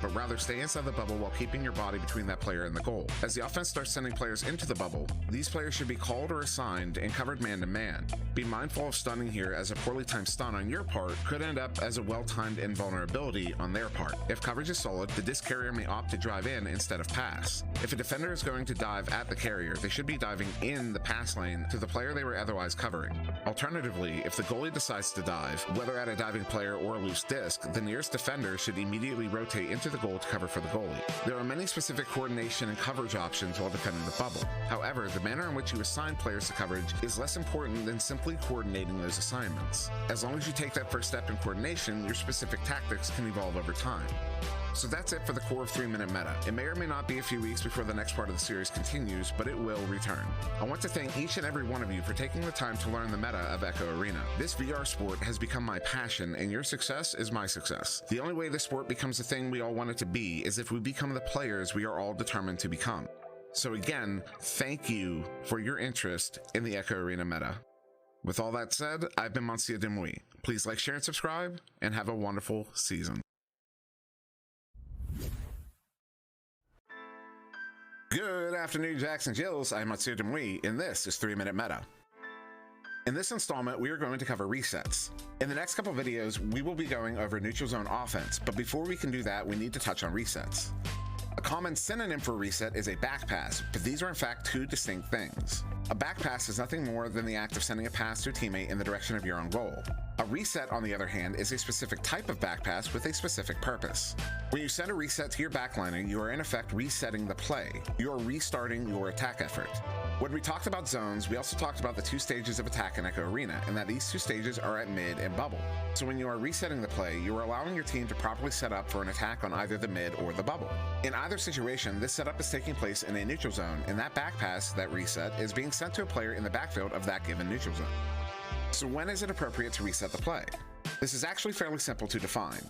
but rather stay inside the bubble while keeping your body between that player and the goal. As the offense starts sending players into the bubble, these players should be called or assigned and covered man to man. Be mindful of stunning here, as a poorly timed stun on your part could end up as a well-timed invulnerability on their part. If coverage is solid, the disc carrier may opt to drive in instead of pass. If a defender is going to dive at the carrier, they should be diving in the pass lane to the player they were otherwise covering. Alternatively, if the goalie decides to dive, whether at a diving player or a loose disc, the nearest defender should immediately rotate into the goal to cover for the goalie. There are many specific coordination and coverage options while defending the bubble. However, the manner in which you assign players to coverage is less important than simply coordinating those assignments. As long as you take that first step in coordination, your specific tactics can evolve over time. So that's it for the core of 3-minute meta. It may or may not be a few weeks before the next part of the series continues, but it will return. I want to thank each and every one of you for taking the time to learn the meta of Echo Arena. This VR sport has become my passion, and your success is my success. The only way this sport becomes the thing we all want it to be is if we become the players we are all determined to become. So again, thank you for your interest in the Echo Arena meta. With all that said, I've been Monsieur Demouy. Please like, share, and subscribe, and have a wonderful season. Good afternoon, Jacks and Jills. I'm Monsieur Demouy, and this is 3-Minute Meta. In this installment, we are going to cover resets. In the next couple videos, we will be going over neutral zone offense, but before we can do that, we need to touch on resets. A common synonym for reset is a back pass, but these are in fact two distinct things. A back pass is nothing more than the act of sending a pass to a teammate in the direction of your own goal. A reset, on the other hand, is a specific type of back pass with a specific purpose. When you send a reset to your backliner, you are in effect resetting the play. You are restarting your attack effort. When we talked about zones, we also talked about the two stages of attack in Echo Arena, and that these two stages are at mid and bubble. So when you are resetting the play, you are allowing your team to properly set up for an attack on either the mid or the bubble. In either situation, this setup is taking place in a neutral zone, and that back pass, that reset, is being sent to a player in the backfield of that given neutral zone. So when is it appropriate to reset the play? This is actually fairly simple to define.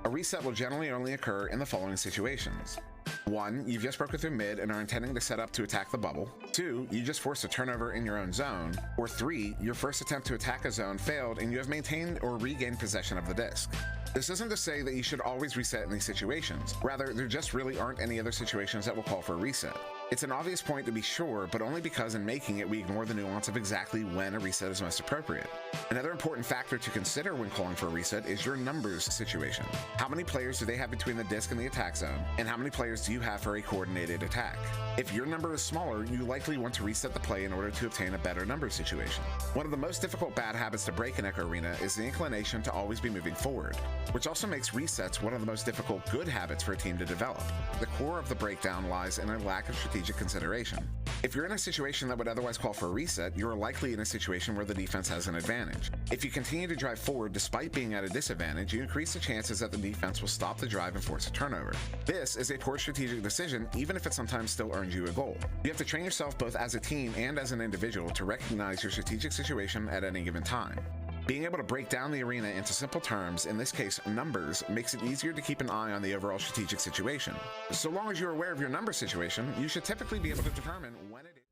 A reset will generally only occur in the following situations. 1. You've just broken through mid and are intending to set up to attack the bubble. 2. You just forced a turnover in your own zone. Or 3. Your first attempt to attack a zone failed and you have maintained or regained possession of the disc. This isn't to say that you should always reset in these situations. Rather, there just really aren't any other situations that will call for a reset. It's an obvious point to be sure, but only because in making it we ignore the nuance of exactly when a reset is most appropriate. Another important factor to consider when calling for a reset is your numbers situation. How many players do they have between the disc and the attack zone, and how many players do you have for a coordinated attack? If your number is smaller, you likely want to reset the play in order to obtain a better number situation. One of the most difficult bad habits to break in Echo Arena is the inclination to always be moving forward, which also makes resets one of the most difficult good habits for a team to develop. The core of the breakdown lies in a lack of strategic consideration. If you're in a situation that would otherwise call for a reset, you are likely in a situation where the defense has an advantage. If you continue to drive forward despite being at a disadvantage, you increase the chances that the defense will stop the drive and force a turnover. This is a poor strategic decision, even if it sometimes still earns you a goal. You have to train yourself both as a team and as an individual to recognize your strategic situation at any given time. Being able to break down the arena into simple terms, in this case numbers, makes it easier to keep an eye on the overall strategic situation. So long as you're aware of your number situation, you should typically be able to determine when it is.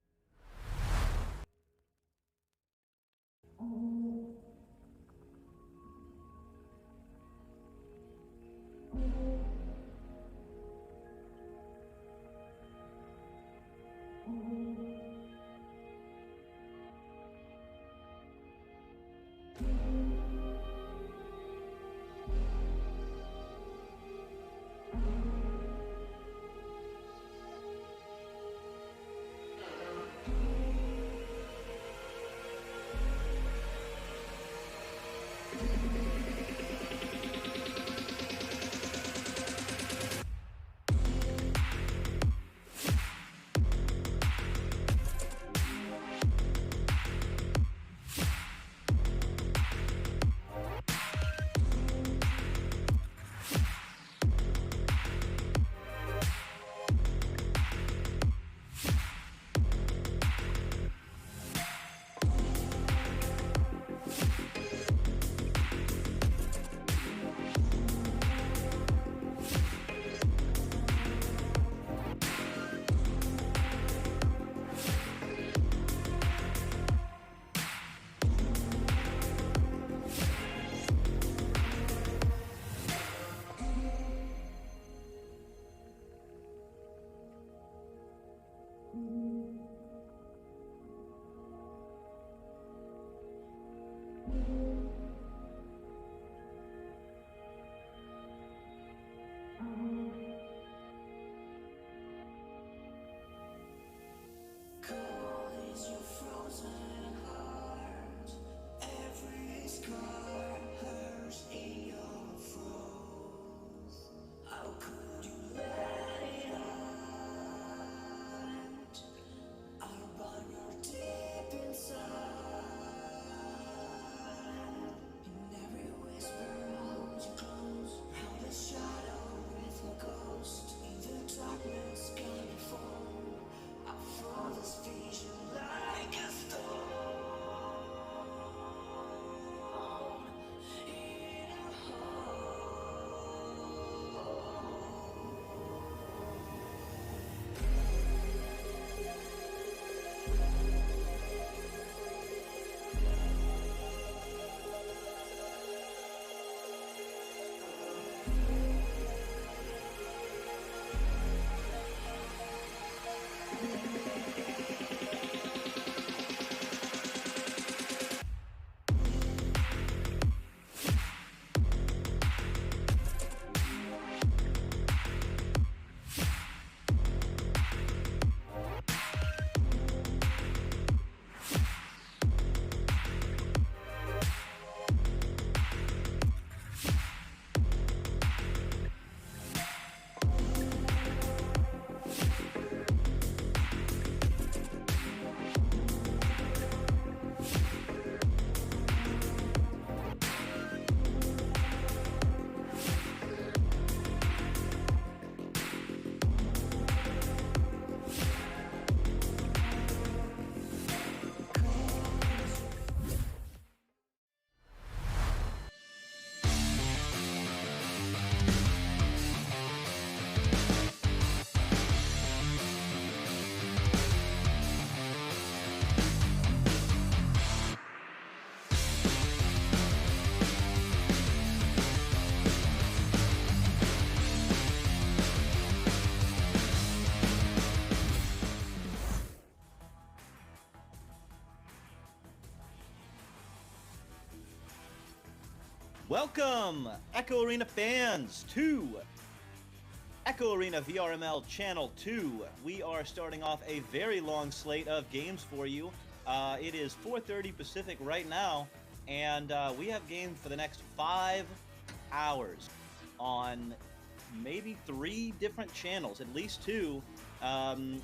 Welcome, Echo Arena fans, to Echo Arena VRML Channel 2. We are starting off a very long slate of games for you. It is 4:30 Pacific right now, and we have games for the next 5 hours on maybe 3 different channels, at least 2. Right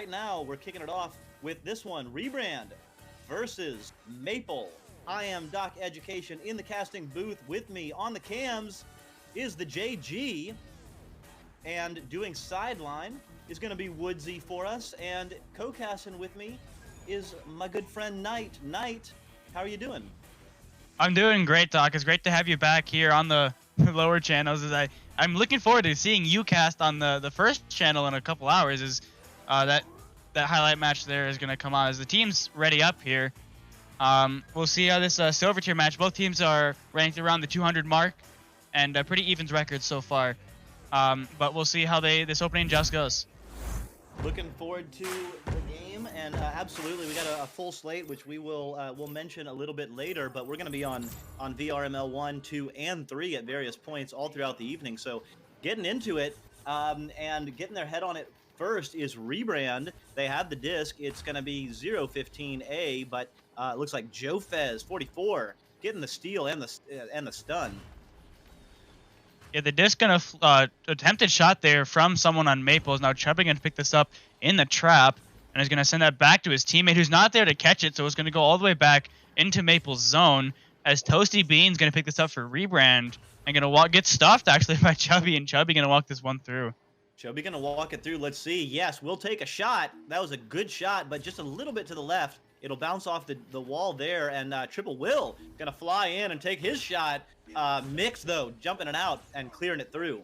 now, we're kicking it off with this one, Rebrand versus Maple. I am DocEducation in the casting booth. With me on the cams is the JG, and doing sideline is going to be Woodsy for us, and co-casting with me is my good friend Knight. Knight, how are you doing? I'm doing great, Doc. It's great to have you back here on the lower channels. I'm looking forward to seeing you cast on the first channel in a couple hours. That highlight match there is going to come on as the team's ready up here. We'll see how this silver tier match. Both teams are ranked around the 200 mark, and pretty evens record so far. But we'll see how this opening just goes. Looking forward to the game, and absolutely, we got a full slate, which we will we'll mention a little bit later. But we're going to be on VRML 1, 2, and 3 at various points all throughout the evening. So getting into it and getting their head on it first is Rebrand. They have the disc. It's going to be 015A, but it looks like Joe Fez 44 getting the steal and the stun. Yeah, the disc gonna attempted shot there from someone on Maples. Now Chubby gonna pick this up in the trap and is gonna send that back to his teammate who's not there to catch it. So it's gonna go all the way back into Maples zone as Toasty Bean's gonna pick this up for Rebrand and gonna get stuffed actually by Chubby, and Chubby gonna walk this one through. Chubby gonna walk it through. Let's see. Yes, we'll take a shot. That was a good shot, but just a little bit to the left. It'll bounce off the wall there, and Triple Will gonna fly in and take his shot. Mix, though, jumping it out and clearing it through.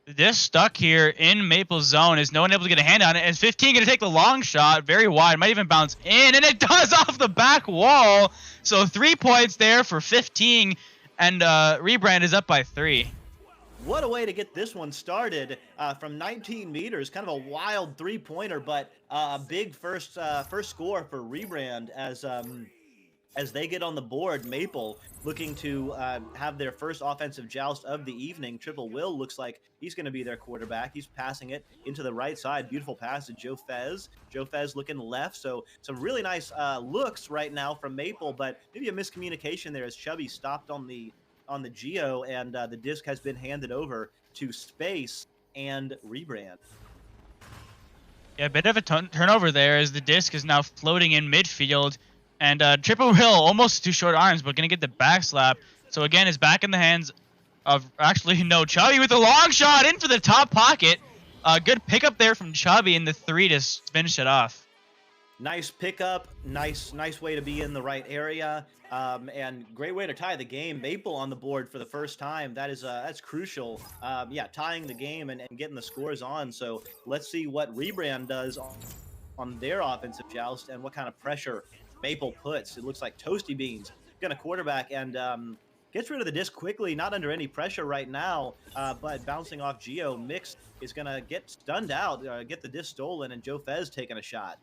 This stuck here in Maple zone. Is no one able to get a hand on it? Is 15 going to take the long shot? Very wide. Might even bounce in, and it does off the back wall. So 3 points there for 15, and Rebrand is up by 3. What a way to get this one started from 19 meters. Kind of a wild three-pointer, but a big first score for Rebrand as as they get on the board, Maple looking to have their first offensive joust of the evening. Triple Will looks like he's going to be their quarterback. He's passing it into the right side. Beautiful pass to Joe Fez. Joe Fez looking left. So some really nice looks right now from Maple, but maybe a miscommunication there as Chubby stopped on the Geo, and the disc has been handed over to Space and Rebrand. Yeah, a bit of a turnover there as the disc is now floating in midfield. And Triple Will almost too short arms, but going to get the back slap. So again, it's back in the hands of, actually, no, Chubby with a long shot in for the top pocket. Good pickup there from Chubby in the 3 to finish it off. Nice pickup, nice way to be in the right area, and great way to tie the game. Maple on the board for the first time. That's crucial. Yeah, tying the game and getting the scores on. So let's see what Rebrand does on their offensive joust and what kind of pressure Maple puts. It looks like Toasty Beans gonna quarterback and gets rid of the disc quickly, not under any pressure right now, but bouncing off Geo. Mix is gonna get stunned out, get the disc stolen, and Joe Fez taking a shot.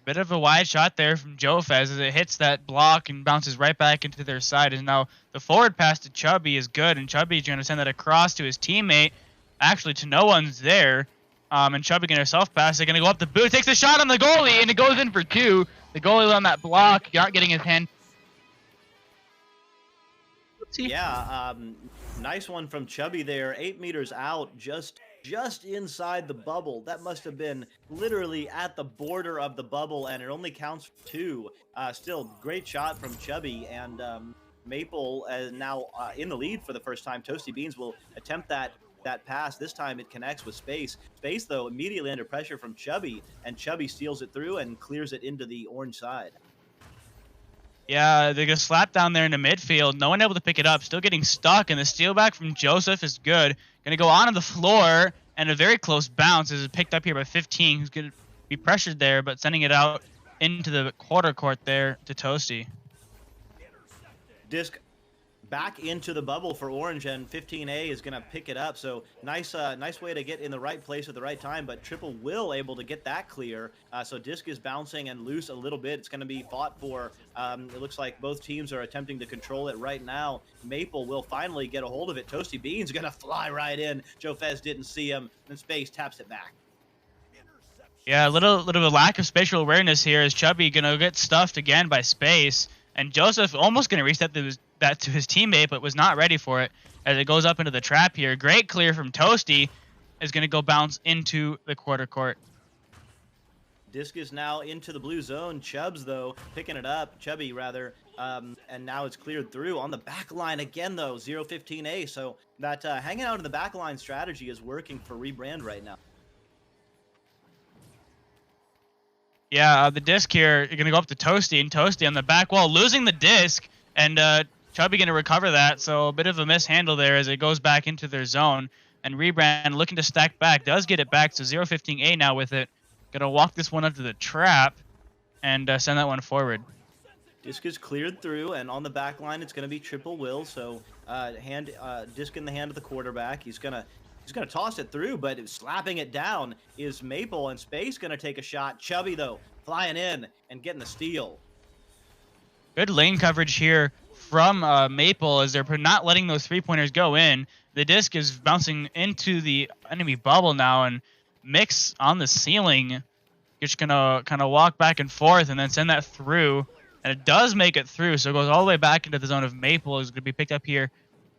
Bit of a wide shot there from Joe Fez as it hits that block and bounces right back into their side. And now the forward pass to Chubby is good, and Chubby's going to send that across to his teammate, actually to no one's there. And Chubby going to self-pass. They're going to go up the boot, takes a shot on the goalie, and it goes in for 2. The goalie on that block, not getting his hand. Yeah, nice one from Chubby there. 8 meters out, just inside the bubble. That must have been literally at the border of the bubble, and it only counts for 2. Still, great shot from Chubby, and Maple now in the lead for the first time. Toasty Beans will attempt that pass. This time it connects with Space. Space, though, immediately under pressure from Chubby, and Chubby steals it through and clears it into the orange side. Yeah, they get slapped down there in the midfield. No one able to pick it up. Still getting stuck, and the steal back from Joseph is good. Going to go onto the floor, and a very close bounce is picked up here by 15, who's going to be pressured there, but sending it out into the quarter court there to Toasty. Disc back into the bubble for Orange, and 15A is going to pick it up. So nice way to get in the right place at the right time, but Triple Will able to get that clear. So Disc is bouncing and loose a little bit. It's going to be fought for. It looks like both teams are attempting to control it right now. Maple will finally get a hold of it. Toasty Beans going to fly right in. Joe Fez didn't see him, and Space taps it back. Yeah, a little bit of a lack of spatial awareness here as Chubby going to get stuffed again by Space. And Joseph almost going to reset that to his teammate, but was not ready for it as it goes up into the trap here. Great clear from Toasty is going to go bounce into the quarter court. Disc is now into the blue zone. Chubby, rather, and now it's cleared through on the back line again, though. 0-15A. So that hanging out in the back line strategy is working for Rebrand right now. Yeah, the disc here, you're going to go up to Toasty, and Toasty on the back wall, losing the disc, and Chubby going to recover that, so a bit of a mishandle there as it goes back into their zone, and Rebrand looking to stack back, does get it back, so 0-15A now with it. Going to walk this one up to the trap and send that one forward. Disc is cleared through, and on the back line, it's going to be Triple Will, so disc in the hand of the quarterback. He's going to toss it through, but slapping it down is Maple, and Space going to take a shot. Chubby, though, flying in and getting the steal. Good lane coverage here from Maple as they're not letting those 3-pointers go in. The disc is bouncing into the enemy bubble now, and Mix on the ceiling. Just going to kind of walk back and forth and then send that through. And it does make it through, so it goes all the way back into the zone of Maple. It's going to be picked up here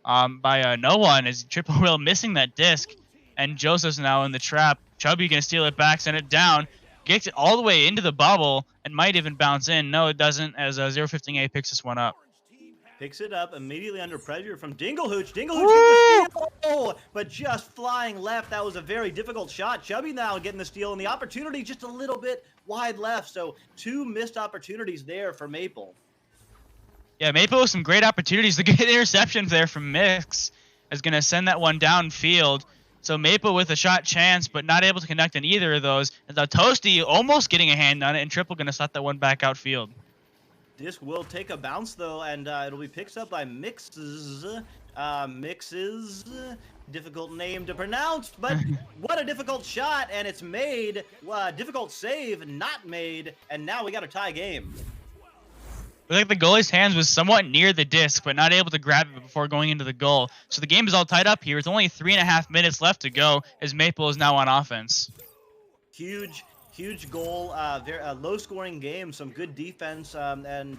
by no one as Triple Will missing that disc, and Joseph's now in the trap. Chubby gonna steal it back, send it down, gets it all the way into the bubble, and might even bounce in. No, it doesn't, as 0-15A picks this one up. Picks it up immediately under pressure from Dinglehooch. Dinglehooch gets the steal, but just flying left. That was a very difficult shot. Chubby now getting the steal, and the opportunity just a little bit wide left. So 2 missed opportunities there for Maple. Yeah, Maple with some great opportunities. The good interceptions there from Mix is going to send that one downfield. So Maple with a shot chance, but not able to connect on either of those. And Toasty almost getting a hand on it, and Triple going to slot that one back outfield. Disc will take a bounce, though, and it'll be picked up by Mixes. Mixes, difficult name to pronounce, but what a difficult shot, and it's made. Difficult save, not made, and now we got a tie game. Looked like the goalie's hands was somewhat near the disc, but not able to grab it before going into the goal. So the game is all tied up here. It's only 3.5 minutes left to go as Maple is now on offense. Huge goal, very low-scoring game, some good defense, and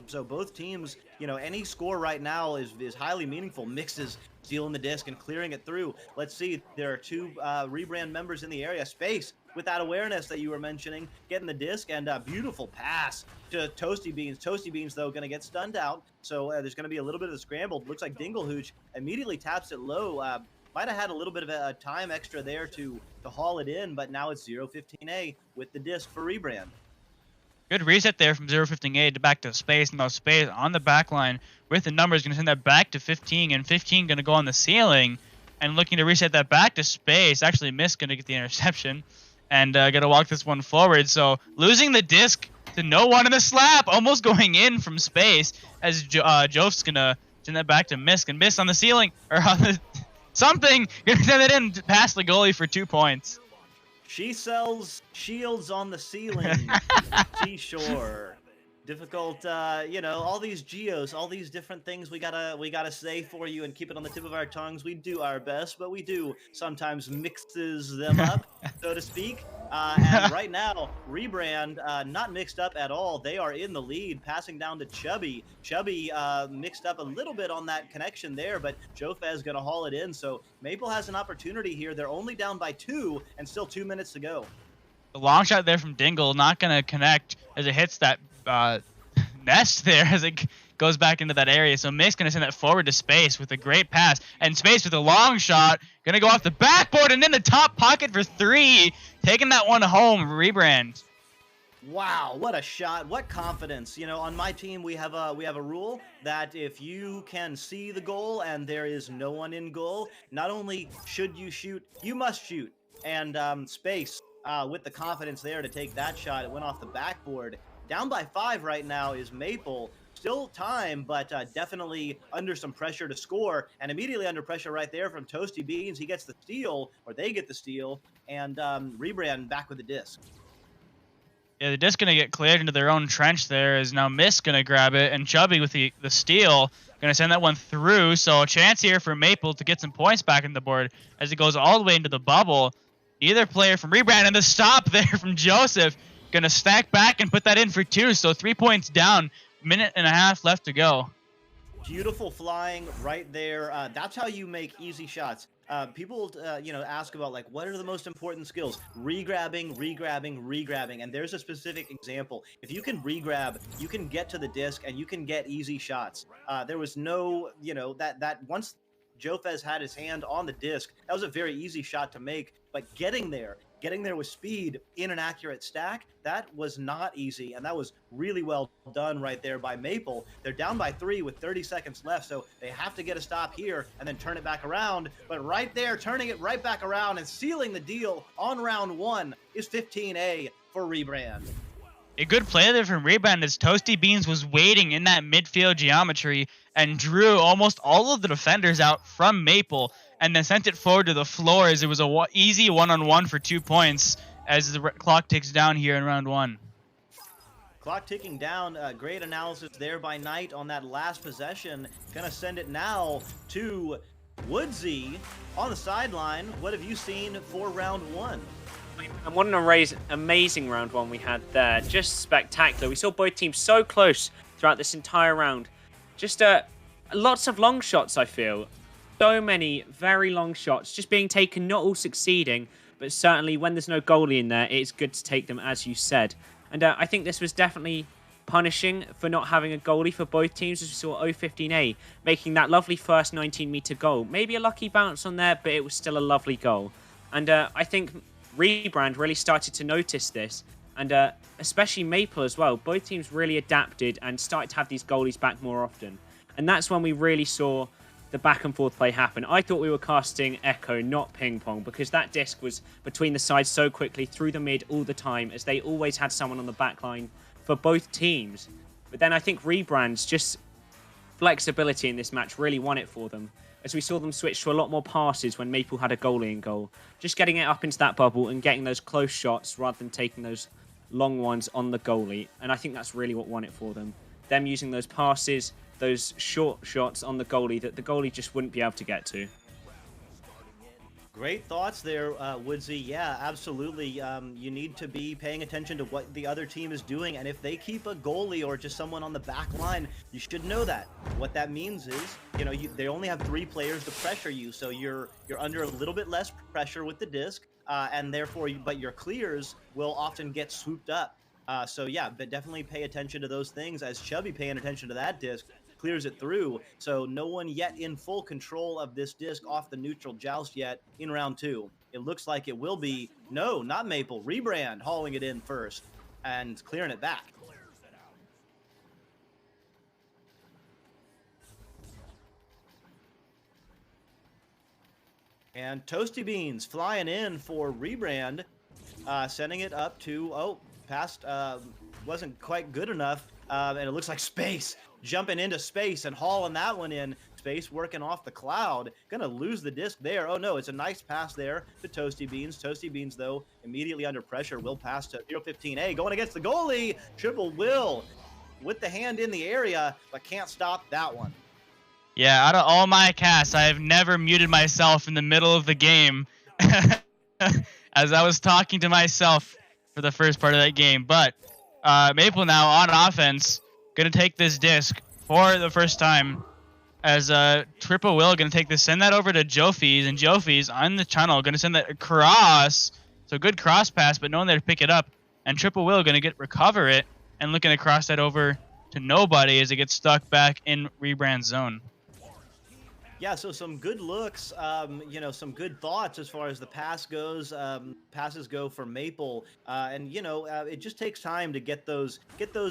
so both teams, you know, any score right now is highly meaningful. Mixes stealing the disc and clearing it through. Let's see, there are two Rebrand members in the area. Space with that awareness that you were mentioning, getting the disc, and a beautiful pass to Toasty Beans. Toasty Beans, though, going to get stunned out, so there's going to be a little bit of a scramble. Looks like Dinglehooch immediately taps it low. Might have had a little bit of a time extra there to haul it in, but now it's 0-15A with the disc for Rebrand. Good reset there from 0-15A to back to Space. Now Space on the back line with the numbers, going to send that back to 15, and 15 going to go on the ceiling and looking to reset that back to Space. Actually, Miss going to get the interception and going to walk this one forward. So losing the disc to no one in the slap, almost going in from Space as Jof's going to send that back to Miss, and Miss on the ceiling, or on the... something, gonna send it in past the goalie for 2 points. She sells shields on the ceiling. Sure. Difficult, you know, all these geos, all these different things we gotta say for you and keep it on the tip of our tongues. We do our best, but we do sometimes mixes them up, so to speak. And right now, Rebrand, not mixed up at all. They are in the lead, passing down to Chubby. Chubby mixed up a little bit on that connection there, but Jofez going to haul it in. So Maple has an opportunity here. They're only down by 2 and still 2 minutes to go. The long shot there from Dingle, not going to connect as it hits that nest there as it goes back into that area. So Mick's going to send that forward to Space with a great pass. And Space with a long shot, going to go off the backboard and in the top pocket for 3. Taking that one home, Rebrand. Wow, what a shot. What confidence. You know, on my team, we have a rule that if you can see the goal and there is no one in goal, not only should you shoot, you must shoot. And Space, with the confidence there to take that shot, it went off the backboard. Down by 5 right now is Maple. Still time, but definitely under some pressure to score, and immediately under pressure right there from Toasty Beans. He gets the steal, or they get the steal, and Rebrand back with the disc. Yeah, the disc going to get cleared into their own trench there. Is now Miss going to grab it, and Chubby with the steal going to send that one through. So a chance here for Maple to get some points back in the board as it goes all the way into the bubble. Either player from Rebrand, and the stop there from Joseph going to stack back and put that in for 2. So 3 points down. Minute and a half left to go. Beautiful flying right there. That's how you make easy shots. People, you know, ask about, like, what are the most important skills? Regrabbing, regrabbing, regrabbing. And there's a specific example. If you can regrab, you can get to the disc and you can get easy shots. There was no, you know, that once Jofez had his hand on the disc, that was a very easy shot to make. But getting there with speed in an accurate stack, that was not easy, and that was really well done right there by Maple. They're down by 3 with 30 seconds left, so they have to get a stop here and then turn it back around. But right there, turning it right back around and sealing the deal on round 1 is 15A for Rebrand. A good play there from Rebrand as Toasty Beans was waiting in that midfield geometry and drew almost all of the defenders out from Maple, and then sent it forward to the floor as it was a easy one-on-one for 2 points as the clock ticks down here in round 1. Clock ticking down. Great analysis there by Knight on that last possession. Gonna send it now to Woodsy on the sideline. What have you seen for round 1? And what an amazing round 1 we had there. Just spectacular. We saw both teams so close throughout this entire round. Just lots of long shots, I feel. So many very long shots just being taken, not all succeeding, but certainly when there's no goalie in there, it's good to take them, as you said. And I think this was definitely punishing for not having a goalie for both teams, as we saw 0-15A making that lovely first 19-meter goal. Maybe a lucky bounce on there, but it was still a lovely goal. And I think Rebrand really started to notice this, and especially Maple as well. Both teams really adapted and started to have these goalies back more often. And that's when we really saw the back and forth play happen. I thought we were casting Echo, not ping pong, because that disc was between the sides so quickly, through the mid all the time, as they always had someone on the back line for both teams. But then I think Rebrand's just flexibility in this match really won it for them, as we saw them switch to a lot more passes when Maple had a goalie in goal. Just getting it up into that bubble and getting those close shots rather than taking those long ones on the goalie. And I think that's really what won it for them. them using those passes, those short shots on the goalie that the goalie just wouldn't be able to get to. Great thoughts there, Woodsy. Yeah, absolutely. You need to be paying attention to what the other team is doing, and if they keep a goalie or just someone on the back line, you should know that. What that means is, you know, they only have 3 players to pressure you, so you're under a little bit less pressure with the disc, and therefore, but your clears will often get swooped up. So yeah, but definitely pay attention to those things. As Chubby paying attention to that disc, clears it through, so no one yet in full control of this disc off the neutral joust yet in round 2. It looks like it will be, no, not Maple, Rebrand hauling it in first and clearing it back. And Toasty Beans flying in for Rebrand, sending it up to, past, wasn't quite good enough, and it looks like Space jumping into Space and hauling that one in. Space working off the cloud. Gonna lose the disc there. Oh no, it's a nice pass there to Toasty Beans. Toasty Beans, though, immediately under pressure, will pass to 015A. Going against the goalie. Triple Will with the hand in the area, but can't stop that one. Yeah, out of all my casts, I have never muted myself in the middle of the game as I was talking to myself for the first part of that game. But Maple now on offense, going to take this disc for the first time as Triple Will going to take this, send that over to Jofies, and Jofies on the channel going to send that across. So good cross pass, but no one there to pick it up. And Triple Will going to recover it and looking to cross that over to nobody as it gets stuck back in Rebrand zone. Yeah, so some good looks, you know, some good thoughts as far as the pass goes. Passes go for Maple, and you know, it just takes time to get those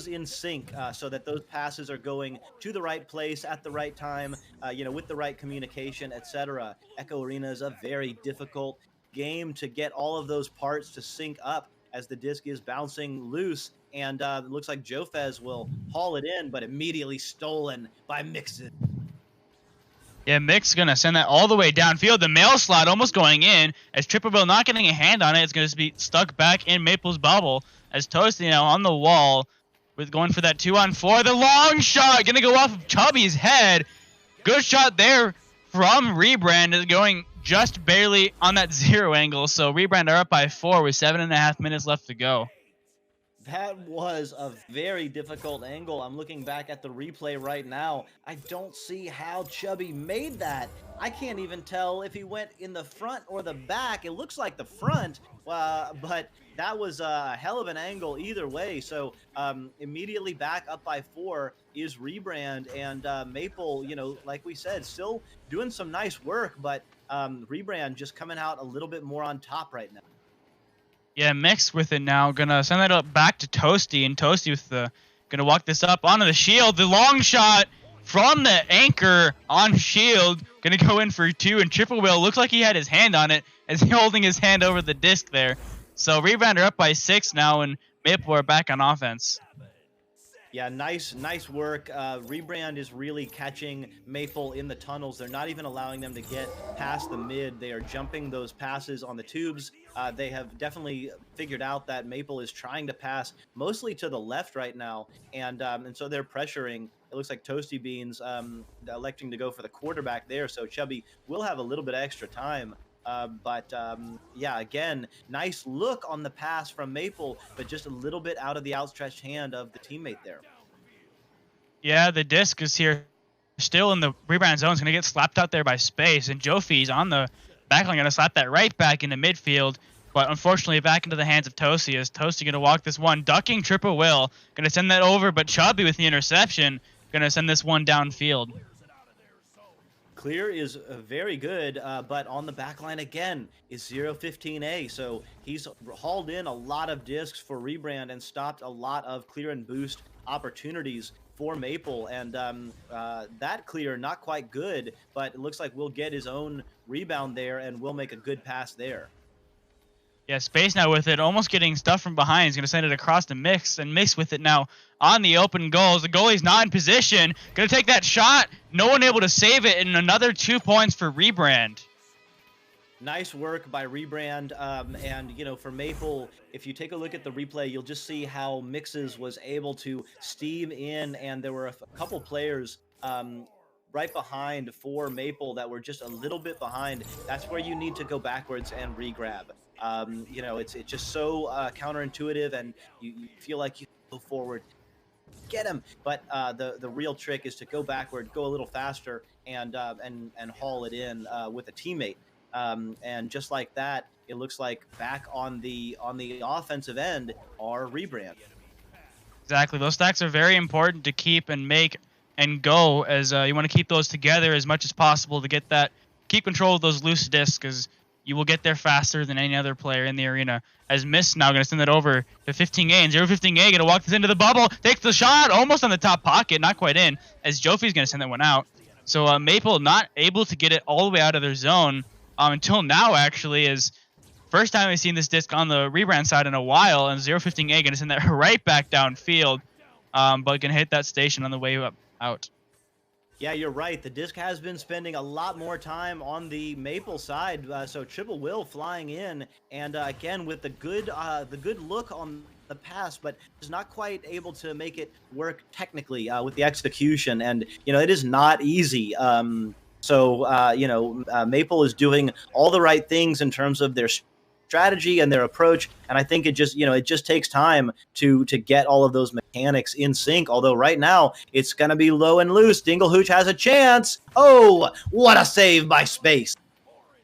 in sync, so that those passes are going to the right place at the right time, you know, with the right communication, etc. Echo Arena is a very difficult game to get all of those parts to sync up as the disc is bouncing loose, and it looks like Jofez will haul it in, but immediately stolen by Mixon. Yeah, Mick's going to send that all the way downfield. The mail slot almost going in as Triple Bill not getting a hand on it. It's going to be stuck back in Maple's bubble as Toasty now on the wall with going for that 2-on-4. The long shot going to go off of Chubby's head. Good shot there from Rebrand, is going just barely on that 0 angle. So Rebrand are up by 4 with 7.5 minutes left to go. That was a very difficult angle. I'm looking back at the replay right now. I don't see how Chubby made that. I can't even tell if he went in the front or the back. It looks like the front, but that was a hell of an angle either way. So immediately back up by 4 is Rebrand, and Maple, you know, like we said, still doing some nice work, but Rebrand just coming out a little bit more on top right now. Yeah, Mix with it now. Gonna send that up back to Toasty, and Toasty with gonna walk this up onto the shield. The long shot from the anchor on shield. Gonna go in for 2, and Triple Will looks like he had his hand on it as he's holding his hand over the disc there. So Rebrand are up by 6 now, and Maple are back on offense. Yeah, nice work. Rebrand is really catching Maple in the tunnels. They're not even allowing them to get past the mid. They are jumping those passes on the tubes. They have definitely figured out that Maple is trying to pass mostly to the left right now, and so they're pressuring. It looks like Toasty Beans electing to go for the quarterback there, so Chubby will have a little bit extra time. Yeah, again, nice look on the pass from Maple, but just a little bit out of the outstretched hand of the teammate there. Yeah, the disc is here still in the Rebrand zone. It's going to get slapped out there by Space, and Jofi's on the backline going to slap that right back into midfield, but unfortunately back into the hands of Toasty, as Toasty going to walk this one, ducking Triple Will, going to send that over, but Chubby with the interception, going to send this one downfield. Clear is very good, but on the back line again is 015A. So he's hauled in a lot of discs for Rebrand and stopped a lot of clear and boost opportunities for Maple. And that clear, not quite good, but it looks like we'll get his own rebound there and we'll make a good pass there. Yeah, Space now with it, almost getting stuff from behind. He's going to send it across to Mix, and Mix with it now on the open goals. The goalie's not in position. Going to take that shot. No one able to save it, and another 2 points for Rebrand. Nice work by Rebrand. And, you know, for Maple, if you take a look at the replay, you'll just see how Mixes was able to steam in, and there were a couple players right behind for Maple that were just a little bit behind. That's where you need to go backwards and regrab. You know, it's just so counterintuitive, and you feel like you go forward, get him. But the real trick is to go backward, go a little faster, and haul it in with a teammate. And just like that, it looks like back on the offensive end are Rebrand. Exactly. Those stacks are very important to keep and make and go, as you want to keep those together as much as possible to get that, keep control of those loose discs, because you will get there faster than any other player in the arena. As Mist now going to send it over to 15A, and 015A going to walk this into the bubble, takes the shot, almost on the top pocket, not quite in, as Jofi's going to send that one out. So Maple not able to get it all the way out of their zone until now, actually, is first time we've seen this disc on the Rebrand side in a while, and 015A going to send that right back downfield, but going to hit that station on the way up out. Yeah, you're right. The disc has been spending a lot more time on the Maple side, so Triple Will flying in, and again with the good look on the pass, but is not quite able to make it work technically with the execution, and you know it is not easy. So you know, Maple is doing all the right things in terms of their strategy and their approach, and I think it just takes time to get all of those mechanics in sync. Although right now it's gonna be low and loose. Dinglehooch has a chance. Oh, what a save by Space!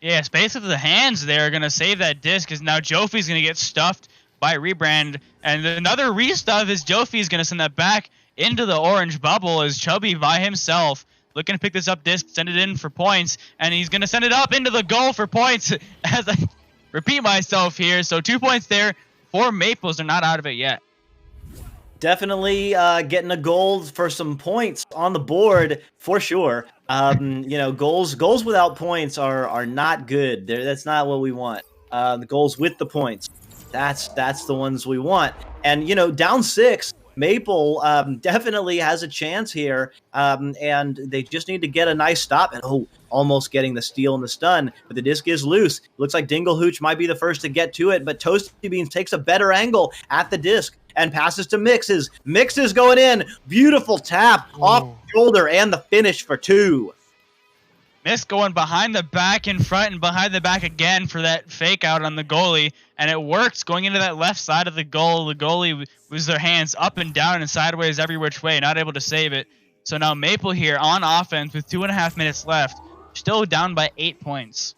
Yeah, Space with the hands there gonna save that disc, because now Jofi's gonna get stuffed by Rebrand, and another restuff is Jofi's gonna send that back into the orange bubble as Chubby by himself looking to pick this up disc, send it in for points, and he's gonna send it up into the goal for points as I repeat myself here. So 2 points there for Maples. They're not out of it yet. Definitely getting a goal for some points on the board for sure. You know, goals without points are not good. That's not what we want. The goals with the points, that's the ones we want. And you know, down 6, Maple definitely has a chance here, and they just need to get a nice stop. And almost getting the steal and the stun, but the disc is loose. Looks like Dinglehooch might be the first to get to it, but Toasty Beans takes a better angle at the disc and passes to Mixes. Mixes going in. Beautiful tap off the shoulder, and the finish for 2. Mist going behind the back, in front, and behind the back again for that fake out on the goalie, and it works going into that left side of the goal. The goalie was their hands up and down and sideways every which way, not able to save it. So now Maple here on offense with 2.5 minutes left, still down by 8 points.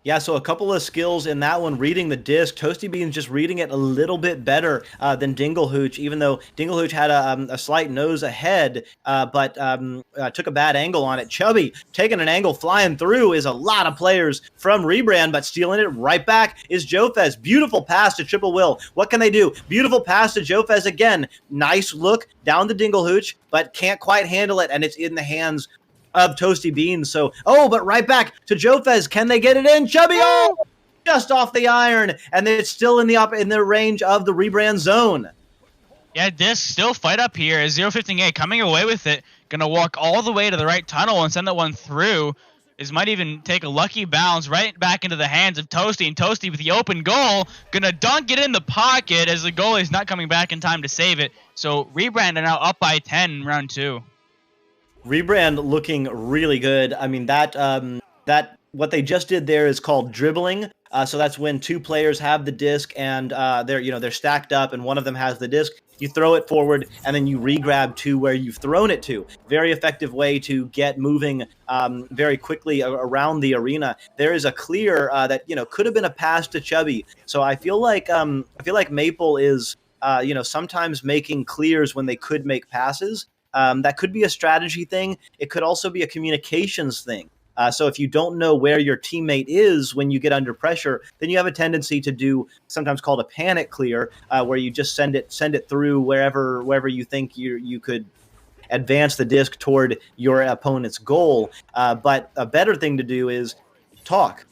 Yeah, so a couple of skills in that one, reading the disc. Toasty Beans just reading it a little bit better than Dinglehooch, even though Dinglehooch had a slight nose ahead, but took a bad angle on it. Chubby taking an angle, flying through is a lot of players from Rebrand, but stealing it right back is Jofez. Beautiful pass to Triple Will. What can they do? Beautiful pass to Jofez again. Nice look down to Dinglehooch, but can't quite handle it, and it's in the hands of Toasty Beans. So, but right back to Jofez. Can they get it in? Chubby, just off the iron, and it's still in the range of the Rebrand zone. Yeah, disc still fight up here as 015A coming away with it. Gonna walk all the way to the right tunnel and send that one through. This might even take a lucky bounce right back into the hands of Toasty, and Toasty with the open goal, gonna dunk it in the pocket as the goalie's not coming back in time to save it. So Rebrand are now up by 10 in round 2. Rebrand looking really good. I mean, that what they just did there is called dribbling. So that's when 2 players have the disc and they're stacked up, and one of them has the disc. You throw it forward, and then you re-grab to where you've thrown it to. Very effective way to get moving very quickly around the arena. There is a clear that could have been a pass to Chubby. So I feel like Maple is sometimes making clears when they could make passes. That could be a strategy thing. It could also be a communications thing. So if you don't know where your teammate is when you get under pressure, then you have a tendency to do sometimes called a panic clear, where you just send it through wherever you think you could advance the disc toward your opponent's goal. But a better thing to do is talk.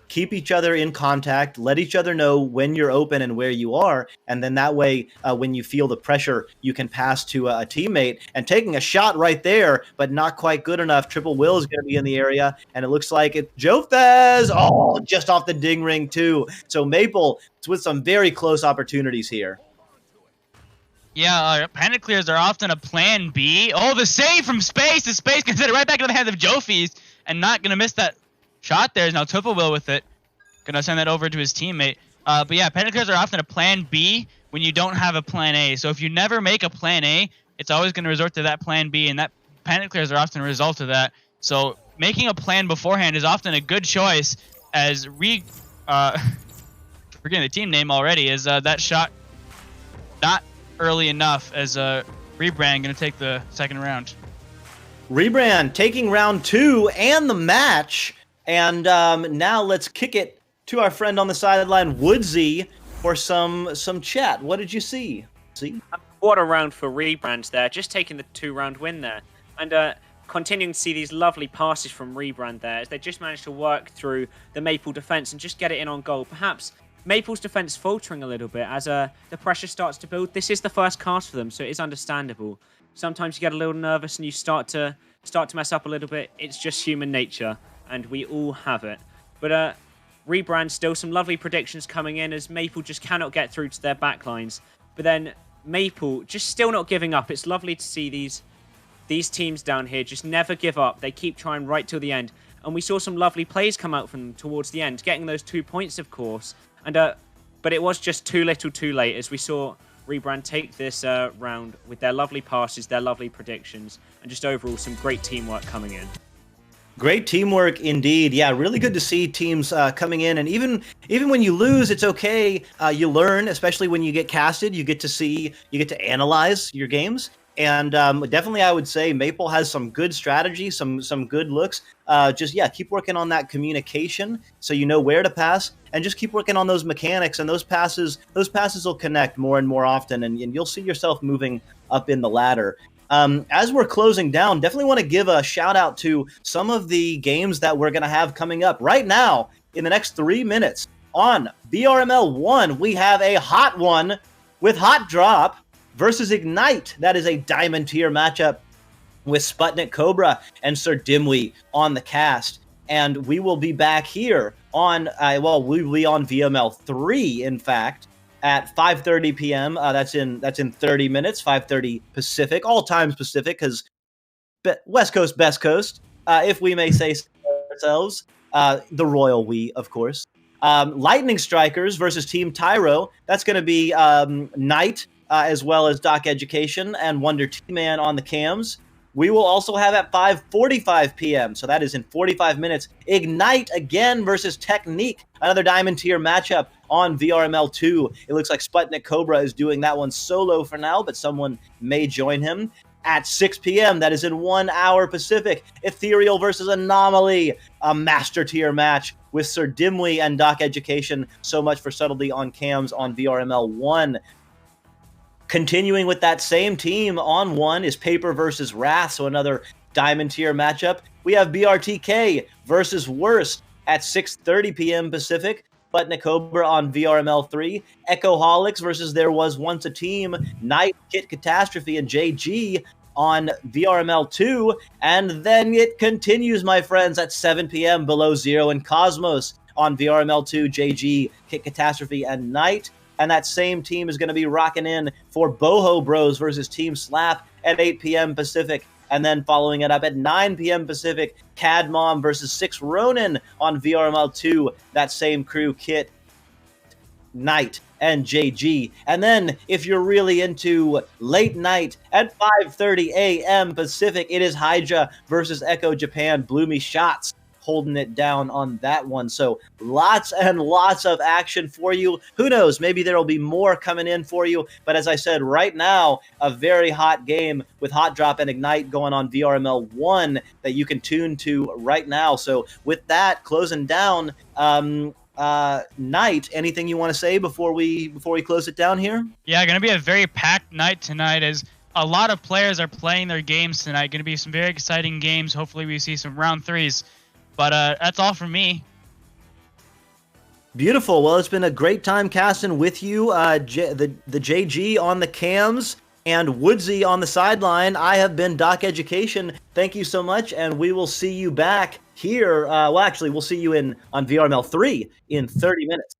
keep each other in contact, let each other know when you're open and where you are, and then that way, when you feel the pressure, you can pass to a teammate. And taking a shot right there, but not quite good enough. Triple Will is going to be in the area, and it looks like it's Jofez. Oh, just off the ding ring too. So Maple with some very close opportunities here. Yeah, panic clears are often a plan B. Oh, the save from Space. The Space can send it right back into the hands of Jofes and not going to miss that shot there. Now Triple Will with it. Going to send that over to his teammate. But yeah, panic clears are often a plan B when you don't have a plan A. So if you never make a plan A, it's always going to resort to that plan B, and that panic clears are often a result of that. So making a plan beforehand is often a good choice, as forgetting the team name already, is that shot not early enough, as Rebrand going to take the second round. Rebrand taking round 2 and the match. And now let's kick it to our friend on the sideline, Woodsy, for some chat. What did you see? What a round for Rebrand there, just taking the 2-round win there. And continuing to see these lovely passes from Rebrand there, as they just managed to work through the Maple defense and just get it in on goal. Perhaps Maple's defense faltering a little bit as the pressure starts to build. This is the first cast for them, so it is understandable. Sometimes you get a little nervous and you start to mess up a little bit. It's just human nature, and we all have it. But Rebrand, still some lovely predictions coming in, as Maple just cannot get through to their backlines. But then Maple just still not giving up. It's lovely to see these teams down here just never give up. They keep trying right till the end. And we saw some lovely plays come out from them towards the end, getting those 2 points, of course. And but it was just too little too late, as we saw Rebrand take this round with their lovely passes, their lovely predictions, and just overall some great teamwork coming in. Great teamwork indeed. Yeah, really good to see teams coming in. And even when you lose, it's okay. You learn, especially when you get casted. You get to analyze your games. And definitely, I would say Maple has some good strategy, some good looks. Keep working on that communication so you know where to pass, and just keep working on those mechanics, and those passes will connect more and more often, and you'll see yourself moving up in the ladder. As we're closing down, definitely want to give a shout out to some of the games that we're going to have coming up right now in the next 3 minutes. On VRML 1, we have a hot one with Hot Drop versus Ignite. That is a diamond tier matchup with Sputnik Cobra and Sir Dimwee on the cast. And we will be back here on, we will be on VML 3, in fact, at 5:30 p.m. That's in 30 minutes, 5:30 Pacific, all times Pacific, because West Coast, best coast, if we may say so ourselves. The royal we, of course. Lightning Strikers versus Team Tyro. That's going to be Knight, as well as DocEducation and Wonder T-Man on the cams. We will also have at 5:45 p.m., so that is in 45 minutes, Ignite again versus Technique, another diamond tier matchup on VRML 2. It looks like Sputnik Cobra is doing that one solo for now, but someone may join him. At 6 p.m., that is in 1 hour Pacific, Ethereal versus Anomaly, a master tier match with Sir Dimwee and DocEducation. So much for subtlety on cams on VRML 1. Continuing with that same team on 1 is Paper versus Wrath, so another diamond tier matchup. We have BRTK versus Worst at 6:30 p.m. Pacific. Sputnik Cobra on VRML 3. Echoholics versus There Was Once a Team. Knight, Kit Catastrophe, and JG on VRML 2. And then it continues, my friends, at 7 p.m. Below Zero and Cosmos on VRML 2. JG, Kit Catastrophe, and Knight. And that same team is going to be rocking in for Boho Bros versus Team Slap at 8 p.m. Pacific. And then following it up at 9 p.m. Pacific, Cad Mom versus 6 Ronin on VRML 2. That same crew, Kit, Knight, and JG. And then if you're really into late night at 5:30 a.m. Pacific, it is Hydra versus Echo Japan. Bloomy Shots holding it down on that one. So lots and lots of action for you. Who knows? Maybe there will be more coming in for you. But as I said, right now, a very hot game with Hot Drop and Ignite going on VRML 1 that you can tune to right now. So with that, closing down, Night, anything you want to say before we close it down here? Yeah, going to be a very packed night tonight, as a lot of players are playing their games tonight. Going to be some very exciting games. Hopefully we see some round 3s. But that's all from me. Beautiful. Well, it's been a great time casting with you, the JG on the cams and Woodsy on the sideline. I have been DocEducation. Thank you so much, and we will see you back here. Well, actually, we'll see you on VRML 3 in 30 minutes.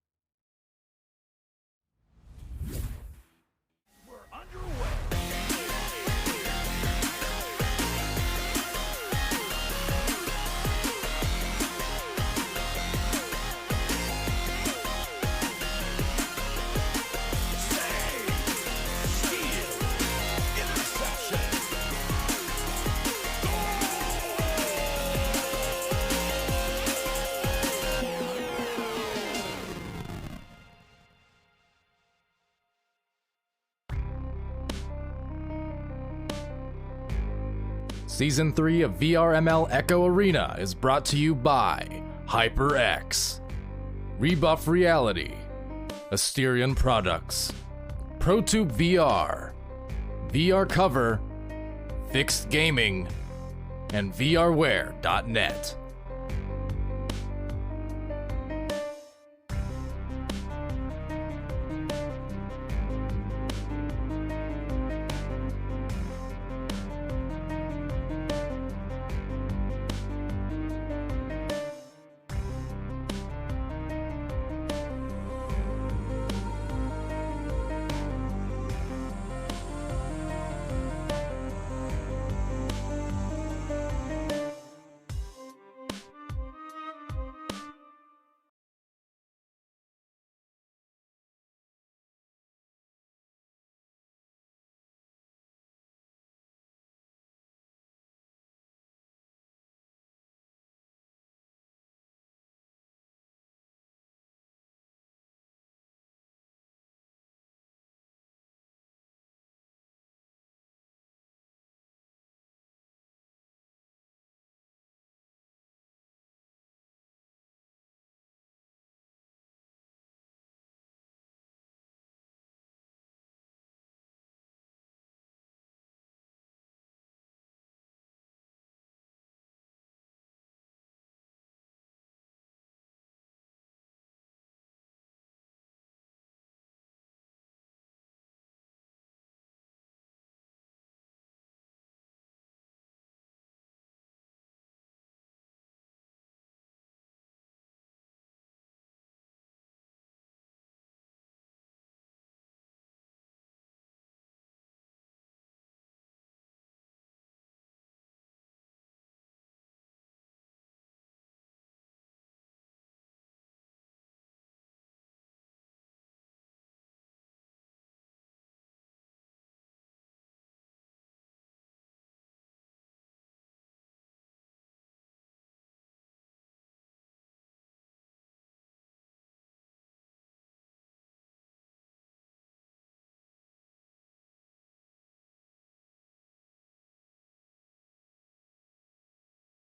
Season 3 of VRML Echo Arena is brought to you by HyperX, Rebuff Reality, Asterion Products, ProTube VR, VR Cover, Fixed Gaming, and VRware.net.